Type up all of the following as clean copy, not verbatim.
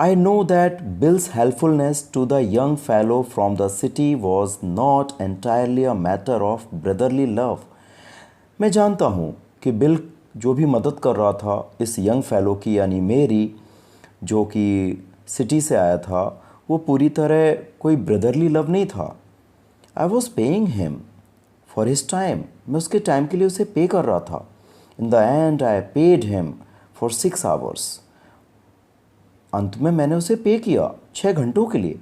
I know that Bill's helpfulness to the young fellow from the city was not entirely a matter of brotherly love. मैं जानता हूँ कि bill जो भी मदद कर रहा था इस यंग फेलो की यानी मेरी जो कि सिटी से आया था वो पूरी तरह कोई ब्रदरली लव नहीं था. I was paying him for his time. मैं उसके टाइम के लिए उसे पे कर रहा था. In the and I paid him for 6 hours. अंत में मैंने उसे पे किया 6 घंटों के लिए,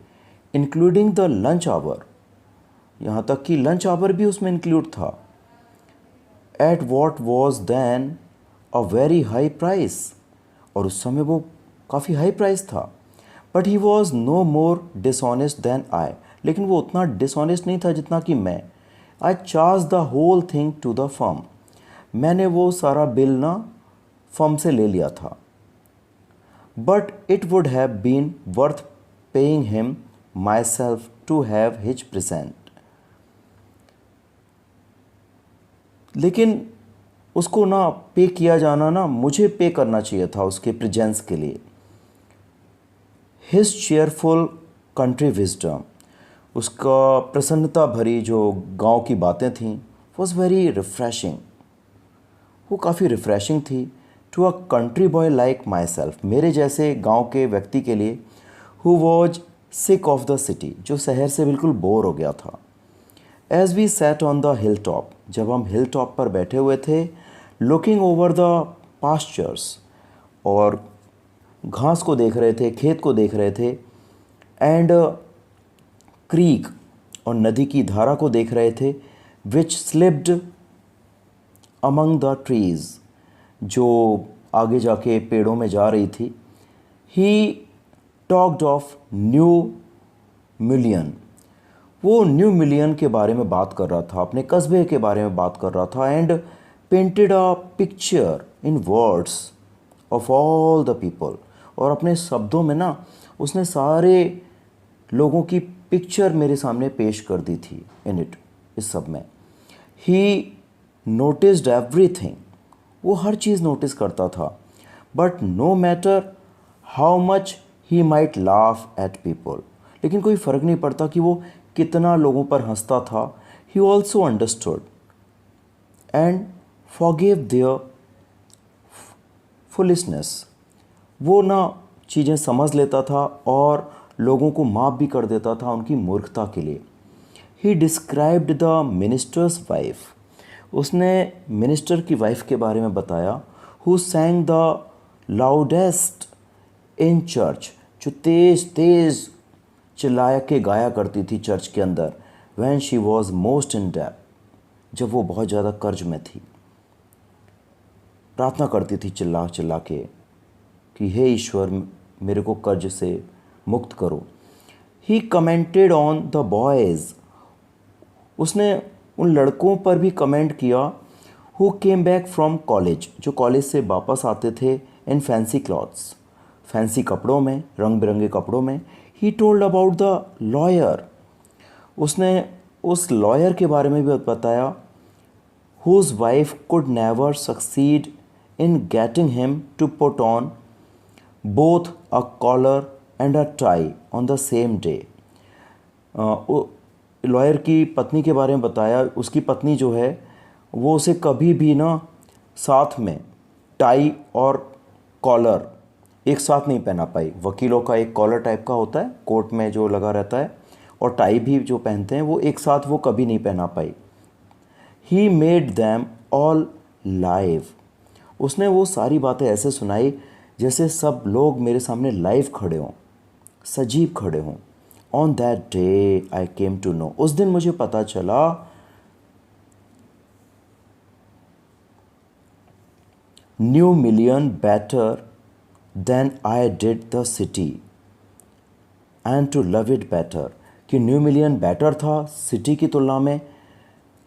इंक्लूडिंग द लंच आवर. यहाँ तक कि लंच आवर भी उसमें इंक्लूड था. At what was then a very high price. और उस समय वो काफ़ी हाई प्राइस था. But he was no more dishonest than I. लेकिन वो उतना डिसऑनेस्ट नहीं था जितना कि मैं. I charge the whole thing to the firm. मैंने वो सारा बिल ना फर्म से ले लिया था. But it would have been worth paying him myself to have his present. लेकिन उसको ना पे किया जाना ना मुझे पे करना चाहिए था उसके प्रेजेंस के लिए. His cheerful country wisdom. उसका प्रसन्नता भरी जो गांव की बातें थीं वॉज वेरी रिफ्रेशिंग. वो काफ़ी रिफ्रेशिंग थी to a country boy like myself. मेरे जैसे गांव के व्यक्ति के लिए who was sick of the city, जो शहर से बिल्कुल बोर हो गया था. As we sat on the hill top. जब हम हिल टॉप पर बैठे हुए थे, लुकिंग ओवर द पास्चर्स, और घास को देख रहे थे, खेत को देख रहे थे, एंड क्रीक और नदी की धारा को देख रहे थे, विच स्लिप्ड अमंग द ट्रीज़, जो आगे जाके पेड़ों में जा रही थी. He talked of new million. वो न्यू मिलियन के बारे में बात कर रहा था, अपने कस्बे के बारे में बात कर रहा था. And painted a picture in words of all the people. और अपने शब्दों में ना उसने सारे लोगों की पिक्चर मेरे सामने पेश कर दी थी इन इट, इस सब में. He noticed everything. वो हर चीज़ नोटिस करता था. But no matter how much he might laugh at people. लेकिन कोई फ़र्क नहीं पड़ता कि वो कितना लोगों पर हंसता था. He also understood and forgive their foolishness. वो ना चीज़ें समझ लेता था और लोगों को माफ़ भी कर देता था उनकी मूर्खता के लिए. ही डिस्क्राइब्ड द मिनिस्टर्स वाइफ. उसने मिनिस्टर की वाइफ के बारे में बताया. Who sang the loudest in church. जो तेज़ तेज़ चिल्लाया के गाया करती थी चर्च के अंदर. When she was most in डेब्ट. जब वो बहुत ज़्यादा कर्ज में थी, प्रार्थना करती थी चिल्ला चिल्ला के कि हे ईश्वर मेरे को कर्ज से मुक्त करो. ही कमेंटेड ऑन द बॉयज़. उसने उन लड़कों पर भी कमेंट किया who came back from college, जो कॉलेज से वापस आते थे, इन फैंसी क्लॉथ्स, फैंसी कपड़ों में, रंग बिरंगे कपड़ों में. He told about the lawyer. उसने उस लॉयर के बारे में भी बताया whose wife could never succeed in getting him to put on both a collar and a tie on the same day. Lawyer की पत्नी के बारे में बताया. उसकी पत्नी जो है वो उसे कभी भी ना साथ में टाई और कॉलर एक साथ नहीं पहना पाई. वकीलों का एक कॉलर टाइप का होता है कोर्ट में जो लगा रहता है, और टाई भी जो पहनते हैं वो एक साथ वो कभी नहीं पहना पाई. He made them all live. उसने वो सारी बातें ऐसे सुनाई जैसे सब लोग मेरे सामने लाइव खड़े हों, सजीव खड़े हों. On that day I came to know. उस दिन मुझे पता चला New Million better than I did the city and to love it better. कि न्यू मिलियन बेटर था सिटी की तुलना में,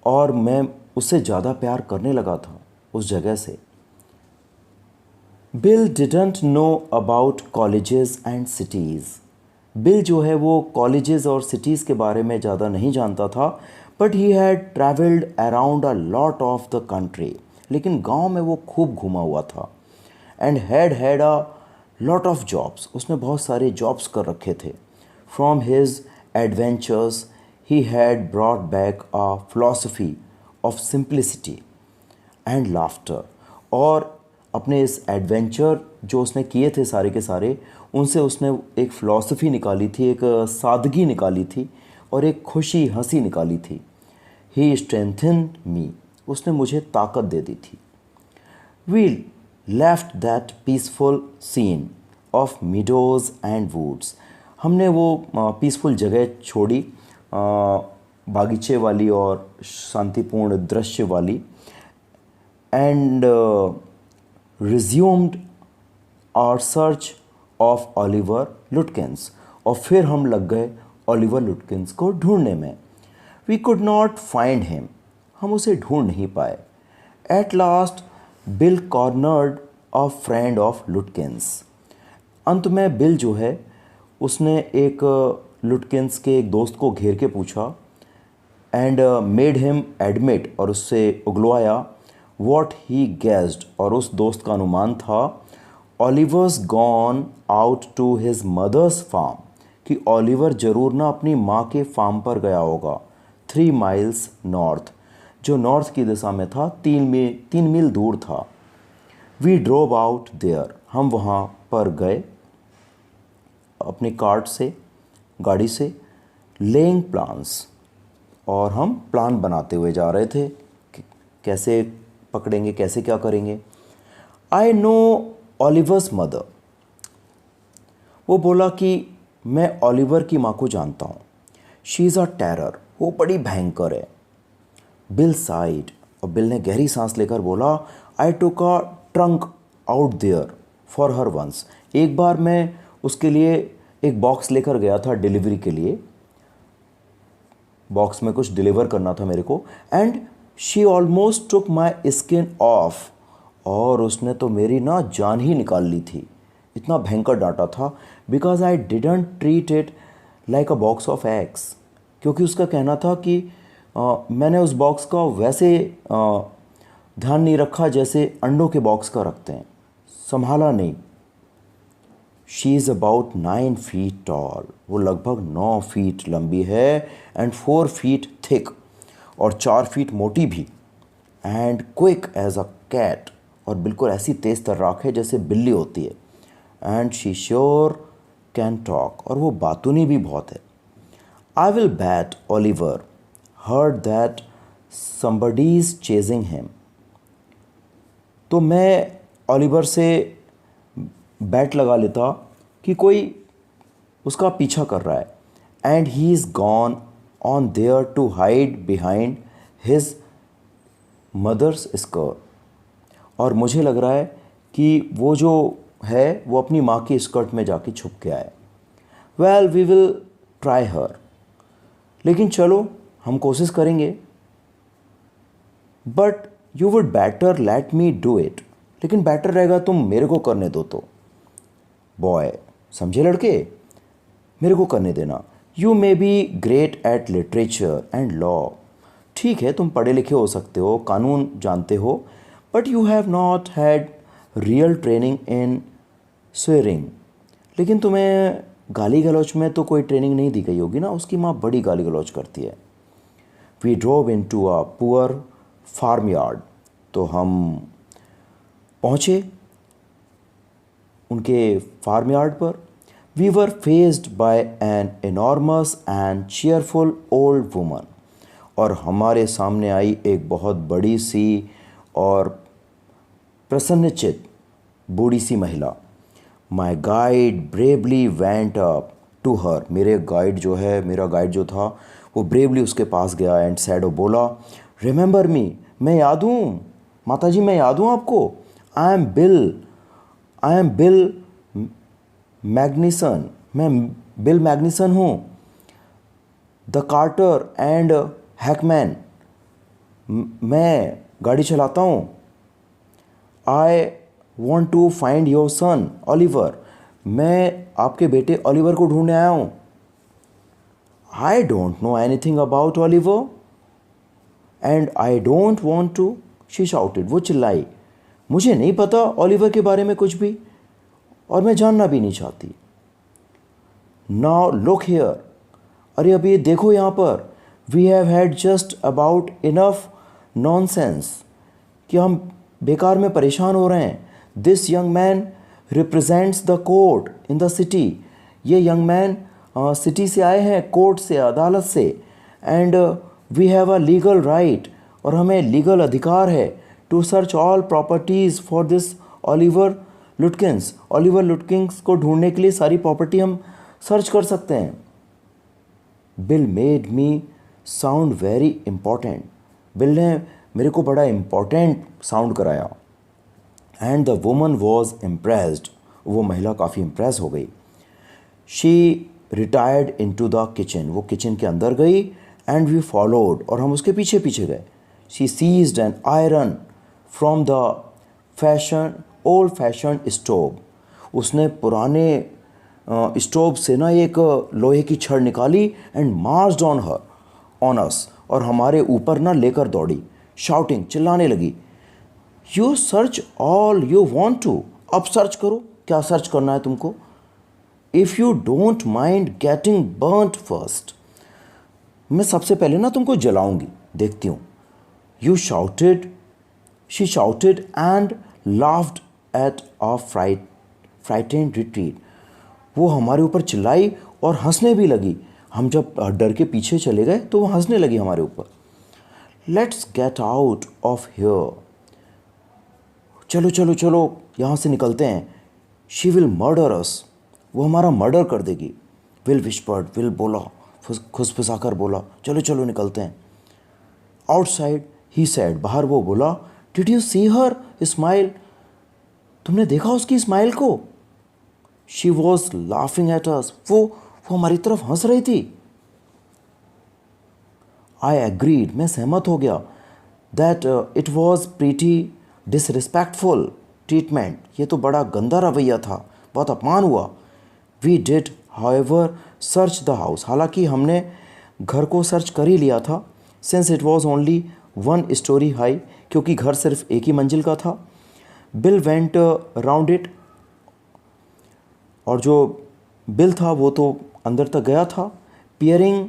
और मैं उससे ज़्यादा प्यार करने लगा था उस जगह से. Bill didn't know about colleges and cities. Bill जो है वो कॉलेजेस और सिटीज़ के बारे में ज़्यादा नहीं जानता था. But he had travelled around a lot of the country. लेकिन गांव में वो खूब घूमा हुआ था. And had had a lot of jobs, उसने बहुत सारे जॉब्स कर रखे थे. From his adventures he had brought back a philosophy of simplicity and laughter. और अपने इस एडवेंचर जो उसने किए थे सारे के सारे, उनसे उसने एक फ़िलॉसफी निकाली थी, एक सादगी निकाली थी और एक खुशी हंसी निकाली थी. ही स्ट्रेंथेंड मी, उसने मुझे ताकत दे दी थी. We left that peaceful scene of meadows and woods. हमने वो पीसफुल जगह छोड़ी, बागीचे वाली और शांतिपूर्ण दृश्य वाली, and resumed our search of Oliver Lutkins. और फिर हम लग गए ओलिवर लुटकिंस को ढूंढने में. We could not find him, हम उसे ढूंढ नहीं पाए. At last Bill cornered a friend of Lutkins. अंत में बिल जो है उसने एक लुटकिंस के एक दोस्त को घेर के पूछा, एंड मेड हिम एडमिट, और उससे उगलवाया वॉट ही गेस्ड, और उस दोस्त का अनुमान था, Oliver's gone out to his mother's farm, कि ओलिवर ज़रूर ना अपनी माँ के फार्म पर गया होगा. 3 miles नॉर्थ, जो नॉर्थ की दिशा में था, 3 मील दूर था. वी ड्रोव आउट देयर, हम वहाँ पर गए अपने कार्ट से, गाड़ी से, लेइंग प्लान्स, और हम प्लान बनाते हुए जा रहे थे कि कैसे पकड़ेंगे, कैसे क्या करेंगे. आई नो ओलिवर्स मदर, वो बोला कि मैं ओलिवर की माँ को जानता हूँ. शी इज़ अ टेरर, वो बड़ी भयंकर है. बिल साइड, और बिल ने गहरी सांस लेकर बोला, I took a trunk out there for her once. एक बार मैं उसके लिए एक बॉक्स लेकर गया था डिलीवरी के लिए, बॉक्स में कुछ डिलीवर करना था मेरे को, and she almost took my skin of, और उसने तो मेरी ना जान ही निकाल ली थी. इतना भयंकर डांटा था. Because I didn't treat it like a box of eggs, क्योंकि उसका कहना था कि मैंने उस बॉक्स का वैसे ध्यान नहीं रखा जैसे अंडों के बॉक्स का रखते हैं, संभाला नहीं. She is about 9 feet tall, वो लगभग 9 feet लंबी है, एंड 4 feet थिक, और 4 feet मोटी भी, and quick as a cat, और बिल्कुल ऐसी तेज़ तर्राक है जैसे बिल्ली होती है. And she sure can talk, और वो बातूनी भी बहुत है. I will bat Oliver heard that somebody is chasing him. तो मैं ओलिवर से बैट लगा लेता कि कोई उसका पीछा कर रहा है. And he is gone on there to hide behind his mother's skirt, और मुझे लग रहा है कि वो जो है वो अपनी माँ की स्कर्ट में जाके छुप गया है. वेल वी विल ट्राई हर, लेकिन चलो हम कोशिश करेंगे. But you would better let me do it, लेकिन बेटर रहेगा तुम मेरे को करने दो. तो बॉय, समझे लड़के, मेरे को करने देना. You may be great at literature and law, ठीक है तुम पढ़े लिखे हो सकते हो, कानून जानते हो, but you have not had real training in swearing. लेकिन तुम्हें गाली गलौज में तो कोई ट्रेनिंग नहीं दी गई होगी ना. उसकी माँ बड़ी गाली गलौज करती है. We drove into a poor farm yard, तो हम पहुँचे उनके फार्म यार्ड पर. We were faced by an enormous and cheerful old woman, और हमारे सामने आई एक बहुत बड़ी सी और प्रसन्नचित बूढ़ी सी महिला. My guide bravely went up to her, मेरा गाइड जो था वो ब्रेवली उसके पास गया. एंड सैड, बोला, रिमेंबर मी, मैं याद हूँ माता जी, मैं याद हूँ आपको. आई एम बिल मैग्निसन, मैं बिल मैग्निसन हूँ, द कार्टर एंड हैकमैन, मैं गाड़ी चलाता हूँ. I want to find your son Oliver, मैं आपके बेटे ओलिवर को ढूंढने आया हूँ. I don't know anything about Oliver and I don't want to, she shouted, वो चिल्लाई, मुझे नहीं पता ओलिवर के बारे में कुछ भी, और मैं जानना भी नहीं चाहती। नाउ लुक हियर, अरे अभी देखो यहाँ पर, we have had just about enough nonsense, कि हम बेकार में परेशान हो रहे हैं। This young man represents the court in the city, ये यंग मैन सिटी से आए हैं, कोर्ट से, अदालत से। And we have a legal right, और हमें लीगल अधिकार है to search all properties for this Oliver Lutkins. Oliver Lutkins को ढूंढने के लिए सारी प्रॉपर्टी हम सर्च कर सकते हैं। Bill made me sound very important, Bill ने मेरे को बड़ा इम्पॉर्टेंट साउंड कराया। And the woman was impressed, वो महिला काफ़ी इम्प्रेस हो गई। She retired into the kitchen, वो किचन के अंदर गई। एंड वी फॉलोड, और हम उसके पीछे पीछे गए। She seized an iron from the fashion old fashion stove, उसने पुराने स्टोव से ना एक लोहे की छड़ निकाली। And marched on her on us, और हमारे ऊपर ना लेकर दौड़ी, शाउटिंग, चिल्लाने लगी, you search all you want to, अब सर्च करो, क्या सर्च करना है तुमको। If you don't mind getting burnt first, मैं सबसे पहले ना तुमको जलाऊंगी, देखती हूँ। You shouted, she shouted and laughed at a frightened retreat, वो हमारे ऊपर चिल्लाई और हंसने भी लगी। हम जब डर के पीछे चले गए तो वो हंसने लगी हमारे ऊपर। Let's get out of here, चलो चलो चलो यहाँ से निकलते हैं। शी विल मर्डर अस, वो हमारा मर्डर कर देगी। विल विस्पर्ड, विल बोला, खुसफुसाकर बोला, चलो चलो निकलते हैं। आउटसाइड ही सेड, बाहर वो बोला, did you see her smile, तुमने देखा उसकी स्माइल को। She was laughing at us, वो हमारी तरफ हंस रही थी। आई एग्रीड, मैं सहमत हो गया। That it was pretty disrespectful treatment, ये तो बड़ा गंदा रवैया था, बहुत अपमान हुआ। We did however search the house, हालांकि हमने घर को सर्च कर ही लिया था। Since it was only 1 storey high, क्योंकि घर सिर्फ एक ही मंजिल का था। बिल वेंट राउंड इट, और जो बिल था वो तो अंदर तक गया था। Peering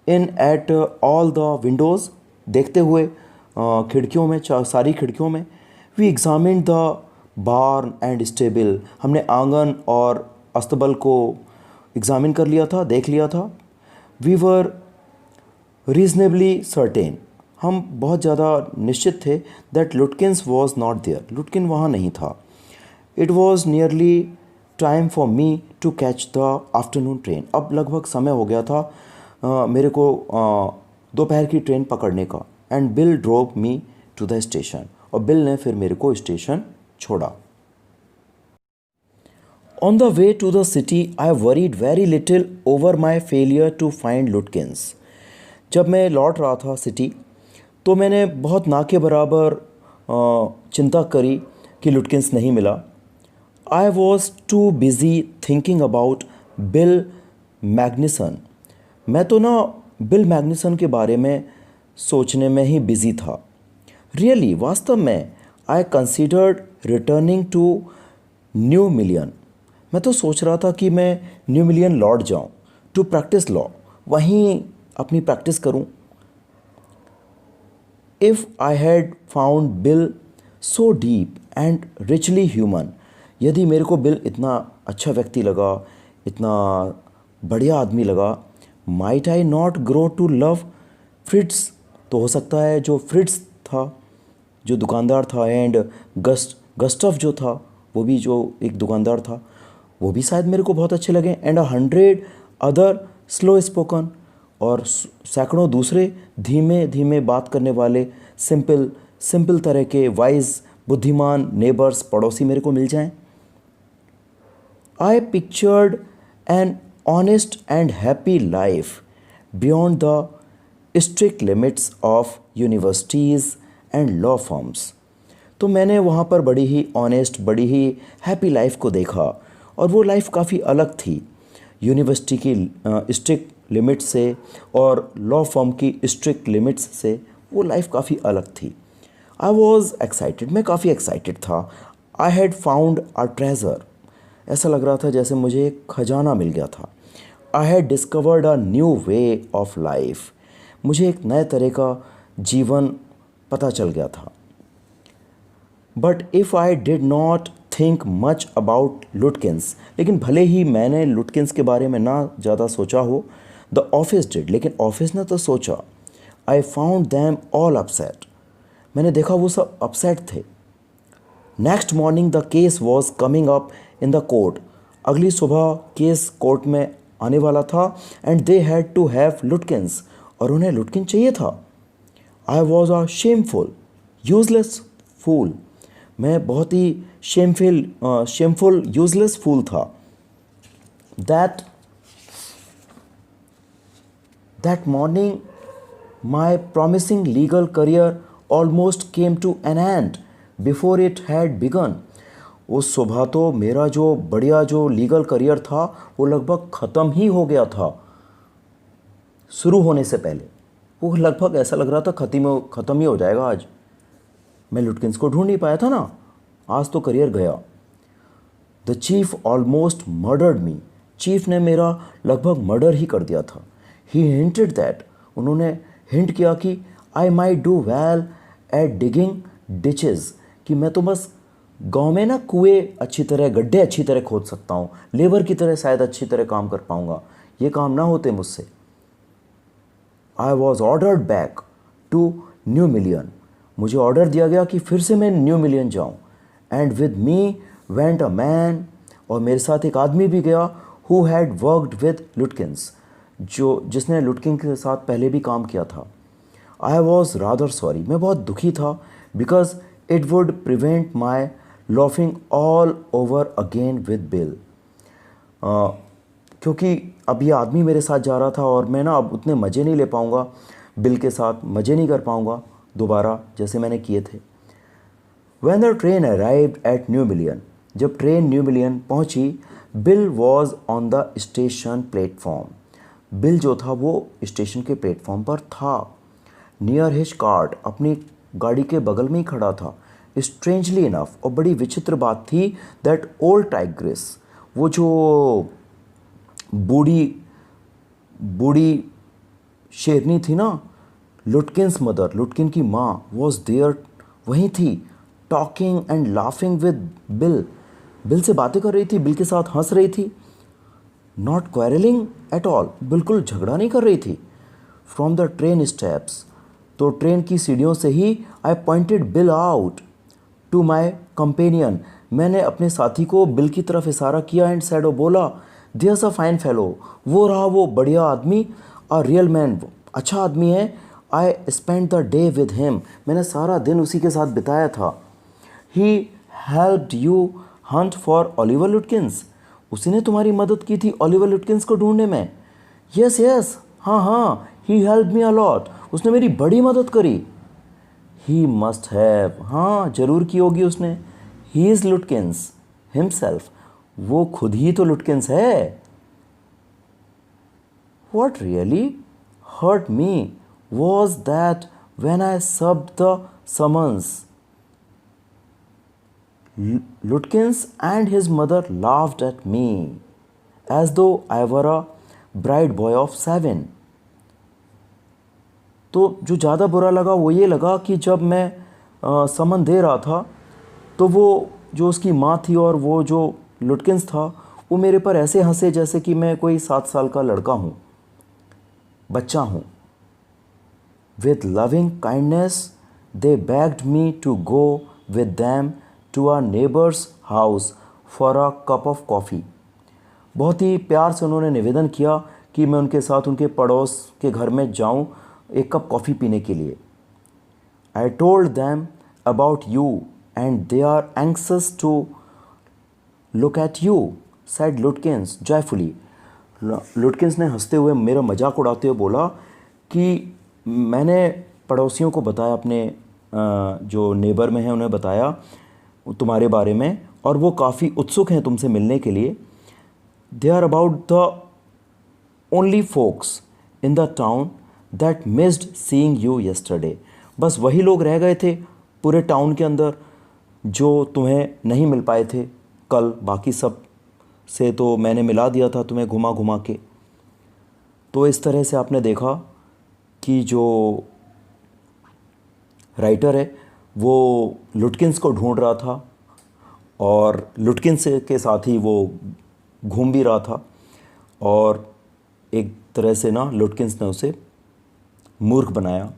in at all the windows, देखते हुए खिड़कियों में, सारी खिड़कियों में। We examine the barn and stable, हमने आंगन और अस्तबल को एग्जामिन कर लिया था, देख लिया था। वी वर रीजनेबली सर्टेन, हम बहुत ज़्यादा निश्चित थे that Lutkins was not there, Lutkin वहाँ नहीं था। It was nearly time for me to catch the afternoon train, अब लगभग समय हो गया था मेरे को दोपहर की ट्रेन पकड़ने का। And Bill drove me to the station, और बिल ने फिर मेरे को स्टेशन छोड़ा। On the way to the city I worried very little over my failure to find Lutkins, जब मैं लौट रहा था सिटी तो मैंने बहुत ना के बराबर चिंता करी कि लुटकिंस नहीं मिला। I was too busy thinking about Bill Magnuson, मैं तो ना बिल मैग्निसन के बारे में सोचने में ही बिज़ी था। रियली, वास्तव में, I considered returning to New Mullion, मैं तो सोच रहा था कि मैं न्यू मिलियन लौट जाऊं, टू प्रैक्टिस लॉ, वहीं अपनी प्रैक्टिस करूं। If I had found bill so deep and richly human, यदि मेरे को बिल इतना अच्छा व्यक्ति लगा, इतना बढ़िया आदमी लगा, might I not grow to love Fritz, तो हो सकता है जो फ्रिट्स था, जो दुकानदार था, एंड गस्टफ जो था, वो भी जो एक दुकानदार था, वो भी शायद मेरे को बहुत अच्छे लगे। एंड 100 अदर स्लो स्पोकन, और सैकड़ों दूसरे धीमे धीमे बात करने वाले सिंपल तरह के वाइज बुद्धिमान नेबर्स, पड़ोसी मेरे को मिल जाएं। I pictured an honest and happy life beyond the strict limits of universities and law firms, तो मैंने वहाँ पर बड़ी ही ऑनेस्ट, बड़ी ही हैप्पी लाइफ को देखा, और वो लाइफ काफ़ी अलग थी यूनिवर्सिटी की स्ट्रिक्ट लिमिट्स से और लॉ फर्म की स्ट्रिक्ट लिमिट्स से, वो लाइफ काफ़ी अलग थी। आई वॉज एक्साइटेड, मैं काफ़ी एक्साइटेड था। I had found a treasure, ऐसा लग रहा था जैसे मुझे एक खजाना मिल गया था। I had discovered a new way of life. मुझे एक नए तरह का जीवन पता चल गया था। But if I did not think much about लुटकिंस, लेकिन भले ही मैंने लुटकिंस के बारे में ना ज़्यादा सोचा हो, द ऑफिस डिड, लेकिन ऑफिस ने तो सोचा। I found them all upset. मैंने देखा वो सब अपसेट थे। Next morning the case was coming up in the court. अगली सुबह केस कोर्ट में आने वाला था। And they had to have Lutkins, और उन्हें लुटकिन चाहिए था। I was a shameful useless fool. मैं बहुत ही शेमफुल यूजलेस फूल था। That that morning my promising legal career almost came to an end before it had begun. उस सुबह तो मेरा जो बढ़िया जो लीगल करियर था वो लगभग ख़त्म ही हो गया था शुरू होने से पहले। वो लगभग ऐसा लग रहा था ख़त्म ही हो जाएगा आज। मैं लुटकिंस को ढूंढ नहीं पाया था ना, आज तो करियर गया। The chief almost murdered me. Chief ने मेरा लगभग मर्डर ही कर दिया था। ही हिंटेड दैट, उन्होंने हिंट किया कि I might do well at digging ditches, कि मैं तो बस गांव में ना कुएं अच्छी तरह, गड्ढे अच्छी तरह खोद सकता हूँ, लेबर की तरह शायद अच्छी तरह काम कर पाऊँगा। ये काम ना होते मुझसे। I was ordered back to New Million. मुझे ऑर्डर दिया गया कि फिर से मैं न्यू मिलियन जाऊँ। And with me went a man, और मेरे साथ एक आदमी भी गया, who had worked with Lutkins, जिसने लुटकिन के साथ पहले भी काम किया था। आई वॉज रादर सॉरी, मैं बहुत दुखी था, because it would prevent my laughing all over again with bill. क्योंकि अब ये आदमी मेरे साथ जा रहा था और मैं ना अब उतने मज़े नहीं ले पाऊँगा, बिल के साथ मज़े नहीं कर पाऊँगा दोबारा जैसे मैंने किए थे। When the train arrived at New Million, जब ट्रेन न्यू मिलियन पहुंची, bill was on the station platform. Bill जो था वो स्टेशन के प्लेटफॉर्म पर था। नियर हिज कार्ट, अपनी गाड़ी के बगल में ही खड़ा था। स्ट्रेंजली इनफ, और बड़ी विचित्र बात थी, दैट ओल्ड टाइग्रेस, वो जो बूढ़ी शेरनी थी ना, लुटकिंस मदर, लुटकिन की माँ, वॉज देयर, वहीं थी, talking and laughing with bill. Bill से बातें कर रही थी, बिल के साथ हंस रही थी। नॉट क्वेरलिंग एट ऑल, बिल्कुल झगड़ा नहीं कर रही थी। फ्रॉम द ट्रेन स्टेप्स, तो ट्रेन की सीढ़ियों से ही, I pointed Bill out to my companion, मैंने अपने साथी को बिल की तरफ इशारा किया। एंड सैड, बोला, देयर्स अ फाइन फेलो, वो रहा वो बढ़िया आदमी, अ रियल मैन, अच्छा आदमी है। I spend the day with him, मैंने सारा दिन उसी के साथ बिताया था। He helped you Hunt for Oliver लुटकिंस, उसी ने तुम्हारी मदद की थी ओलिवर लुटकिंस को ढूंढने में। यस यस, हाँ हाँ, ही हेल्प मी अलॉट, उसने मेरी बड़ी मदद करी। ही मस्ट हैव, हाँ जरूर की होगी उसने। ही इज़ लुटकिंस हिमसेल्फ, वो खुद ही तो लुटकिंस है। What really hurt me was that when I subbed the summons, Lutkins and his mother laughed at me as though I were a bright boy of 7. तो जो ज़्यादा बुरा लगा वो ये लगा कि जब मैं समन दे रहा था, तो वो जो उसकी माँ थी और वो जो लुटकिंस था, वो मेरे पर ऐसे हंसे जैसे कि मैं कोई 7 साल का लड़का हूँ, बच्चा हूँ। With loving kindness, they begged me to go with them to a neighbor's house for a cup of coffee. बहुत ही प्यार से उन्होंने निवेदन किया कि मैं उनके साथ उनके पड़ोस के घर में जाऊं एक कप कॉफ़ी पीने के लिए। I told them about you and they are anxious to look at you, said Lutkins joyfully. लुटकिंस ने हंसते हुए मेरा मजाक उड़ाते हुए बोला कि मैंने पड़ोसियों को बताया, अपने जो नेबर में हैं उन्हें बताया तुम्हारे बारे में, और वो काफ़ी उत्सुक हैं तुमसे मिलने के लिए। They are about the only folks in the town that missed seeing you yesterday, बस वही लोग रह गए थे पूरे टाउन के अंदर जो तुम्हें नहीं मिल पाए थे कल, बाकी सब से तो मैंने मिला दिया था तुम्हें घुमा घुमा के। तो इस तरह से आपने देखा कि जो राइटर है वो लुटकिंस को ढूंढ रहा था और लुटकिंस के साथ ही वो घूम भी रहा था, और एक तरह से ना लुटकिंस ने उसे मूर्ख बनाया।